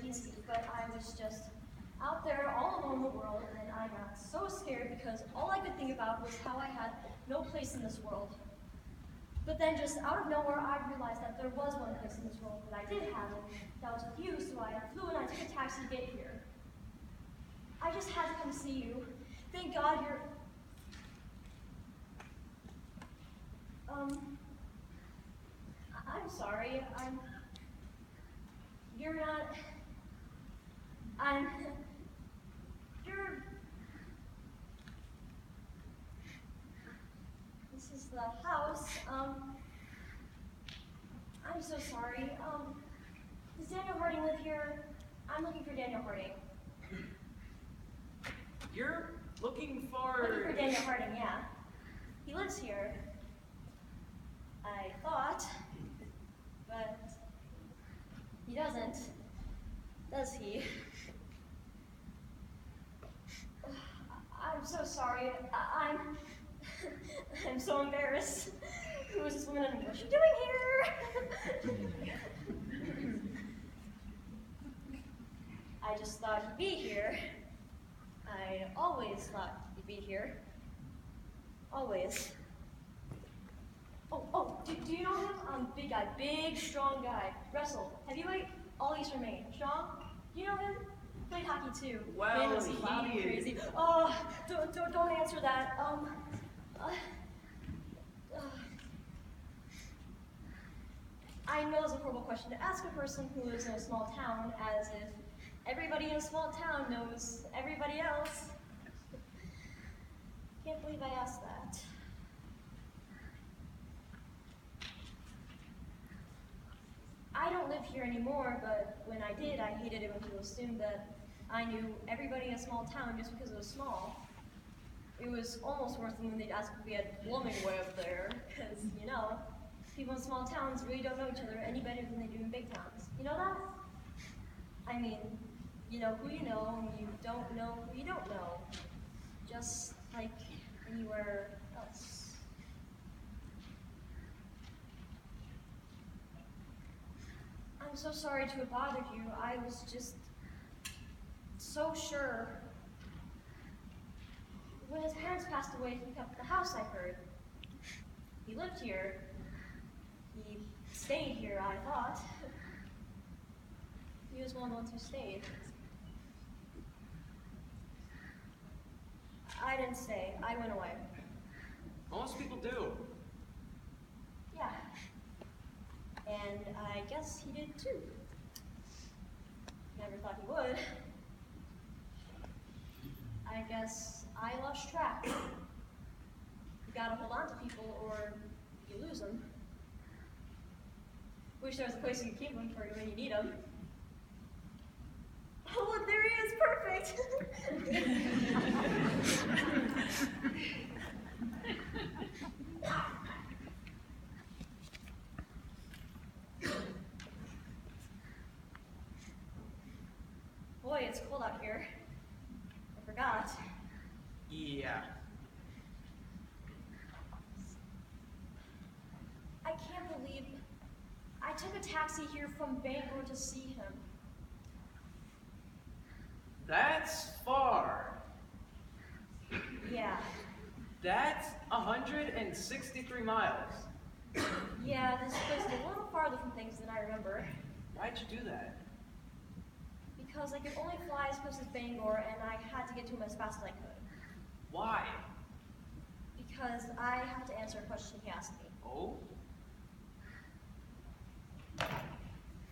easy, but I was just out there all alone in the world, and I got so scared because all I could think about was how I had no place in this world. But then just out of nowhere, I realized that there was one place in this world that I did have, and that was with you, so I flew and I took a taxi to get here. I just had to come see you. Thank God you're... I'm sorry, you're not... You're... This is the house, I'm so sorry, does Daniel Harding live here? I'm looking for Daniel Harding. You're looking for... Looking for Daniel Harding, yeah. He lives here. I thought, but he doesn't, does he? I'm so sorry. I'm so embarrassed. Who is this woman and what's she doing here? I just thought he'd be here. I always thought he'd be here. Always. Do you know him? Big guy, big, strong guy. Wrestled, heavyweight, all Eastern Maine. Strong? Do you know him? Played hockey too. Well, Fantasy, loud and crazy. Oh, don't answer that. I know it's a horrible question to ask a person who lives in a small town, as if everybody in a small town knows everybody else. Can't believe I asked that. I don't live here anymore, but when I did, I hated it when people assumed that I knew everybody in a small town just because it was small. It was almost worse than when they'd ask if we had plumbing way up there, because, you know, people in small towns really don't know each other any better than they do in big towns. You know that? I mean, you know who you know, and you don't know who you don't know. Just like anywhere else. I'm so sorry to have bothered you. I was just so sure. When his parents passed away, he kept the house, I heard. He lived here. He stayed here, I thought. He was one of the ones who stayed. I didn't stay. I went away. Most people do. Yeah. And I guess he did too. Never thought he would. I guess I lost track. You gotta hold on to people or you lose them. Wish there was a place you could keep them for when you need them. Oh, look, there he is, perfect! Boy, it's cold out here. I forgot. Yeah. I can't believe I took a taxi here from Bangor to see him. That's far. Yeah. That's 163 miles. Yeah, this place is a little farther from things than I remember. Why'd you do that? Because I could only fly as close as Bangor, and I had to get to him as fast as I could. Why? Because I have to answer a question he asked me. Oh?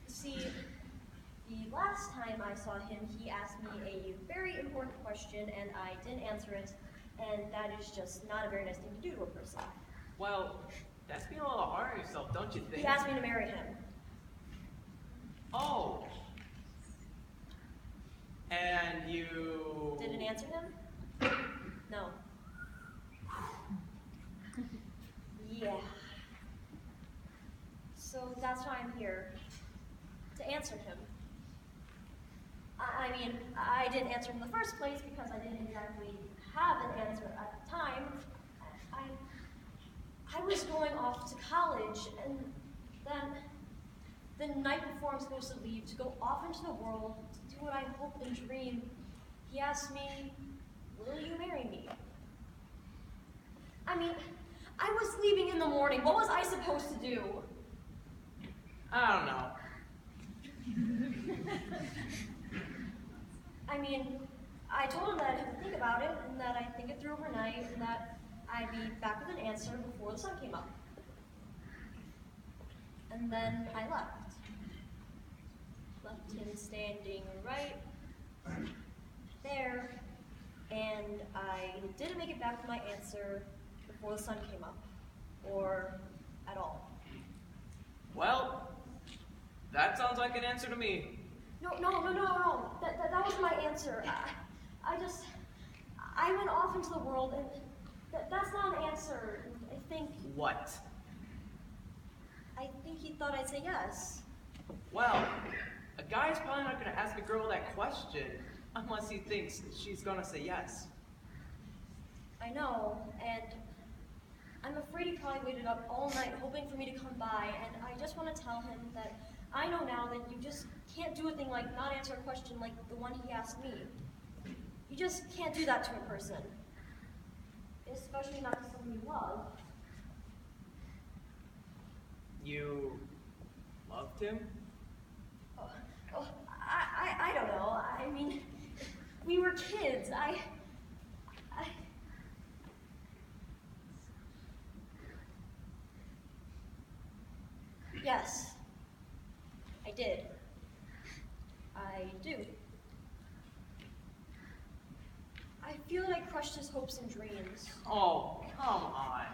See, the last time I saw him, he asked me a very important question, and I didn't answer it, and that is just not a very nice thing to do to a person. Well, that's being a little hard on yourself, don't you think? He asked me to marry him. Oh. And you... Didn't answer him? No. Yeah. So that's why I'm here, to answer him. I mean, I didn't answer him in the first place because I didn't exactly have an answer at the time. I was going off to college, and then The night before I'm supposed to leave, to go off into the world, to do what I hope and dream, he asked me, "Will you marry me?" I mean, I was leaving in the morning. What was I supposed to do? I don't know. I mean, I told him that I'd have to think about it, and that I'd think it through overnight, and that I'd be back with an answer before the sun came up. And then I left. Left him standing right there, and I didn't make it back with my answer before the sun came up, or at all. Well, that sounds like an answer to me. No. That wasn't my answer. I went off into the world, and that's not an answer. I think What? he thought I'd say yes. Well, a guy's probably not going to ask a girl that question unless he thinks she's going to say yes. I know, and I'm afraid he probably waited up all night hoping for me to come by, and I just want to tell him that I know now that you just can't do a thing like not answer a question like the one he asked me. You just can't do that to a person. Especially not to someone you love. You loved him? I don't know. I mean, we were kids. Yes, I did. I do. I feel that I crushed his hopes and dreams. Oh, come on.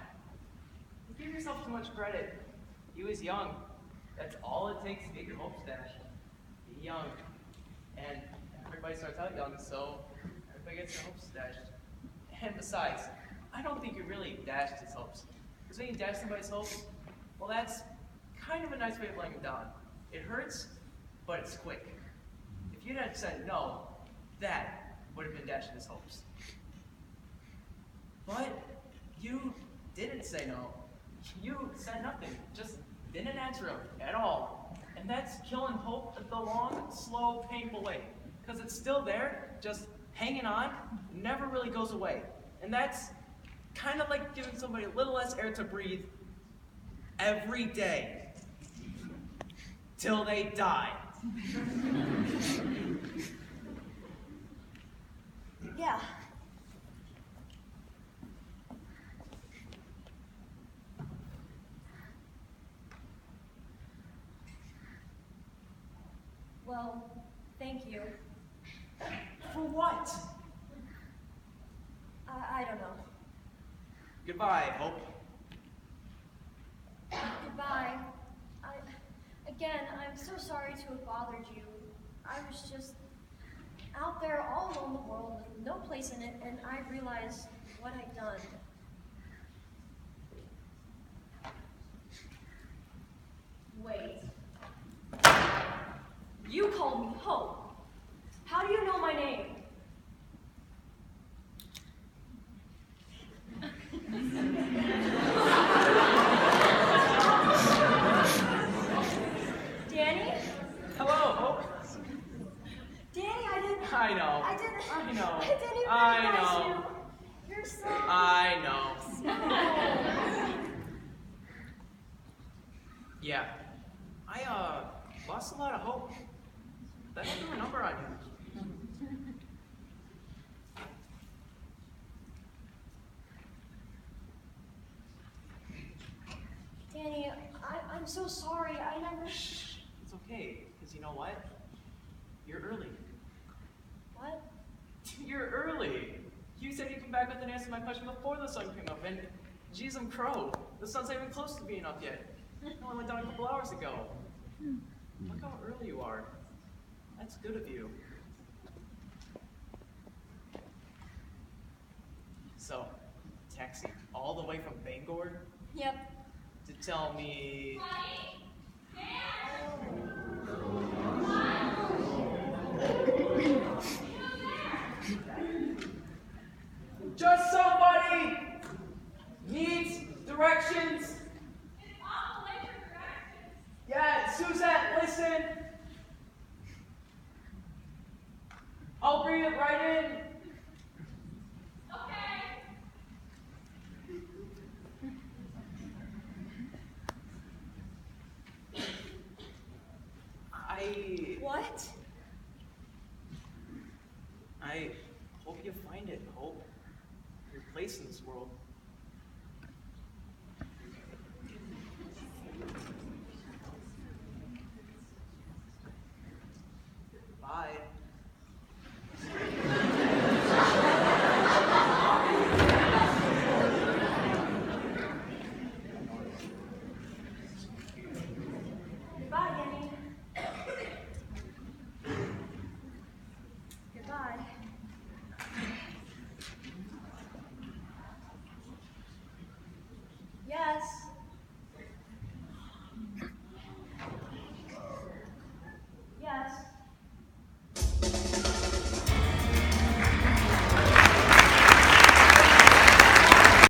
You give yourself too much credit. He was young. That's all it takes to get your hopes dashed. Be young. And everybody starts out young, so everybody gets their hopes dashed. And besides, I don't think you really dashed his hopes. Because when you dash somebody's hopes, well, that's kind of a nice way of letting them down. It hurts, but it's quick. If you'd have said no, that would have been dashing his hopes. But you didn't say no. You said nothing. Just didn't answer him at all. And that's killing hope the long, slow, painful way. Because it's still there, just hanging on, never really goes away. And that's kind of like giving somebody a little less air to breathe every day. Till they die. Yeah. Well, thank you. For what? I don't know. Goodbye, Hope. Goodbye. Again, I'm so sorry to have bothered you. I was just out there all alone in the world with no place in it, and I realized what I'd done. Wait. You called me Hope. How do you know my name? Danny? Hello, Hope. Danny, I didn't. I know. I didn't. I know. I didn't even I recognize know. you. You're so. I know. small. Yeah. I lost a lot of hope. That threw a number on you. Danny, I'm so sorry. I never. Shh. It's okay, because you know what? You're early. What? You're early. You said you'd come back with an answer to my question before the sun came up, and geez, I'm crow. The sun's not even close to being up yet. It only went down a couple hours ago. Look how early you are. That's good of you. So, taxi all the way from Bangor Yep. to tell me. Just somebody needs directions. Yes. Suzette, listen! I'll bring it right in.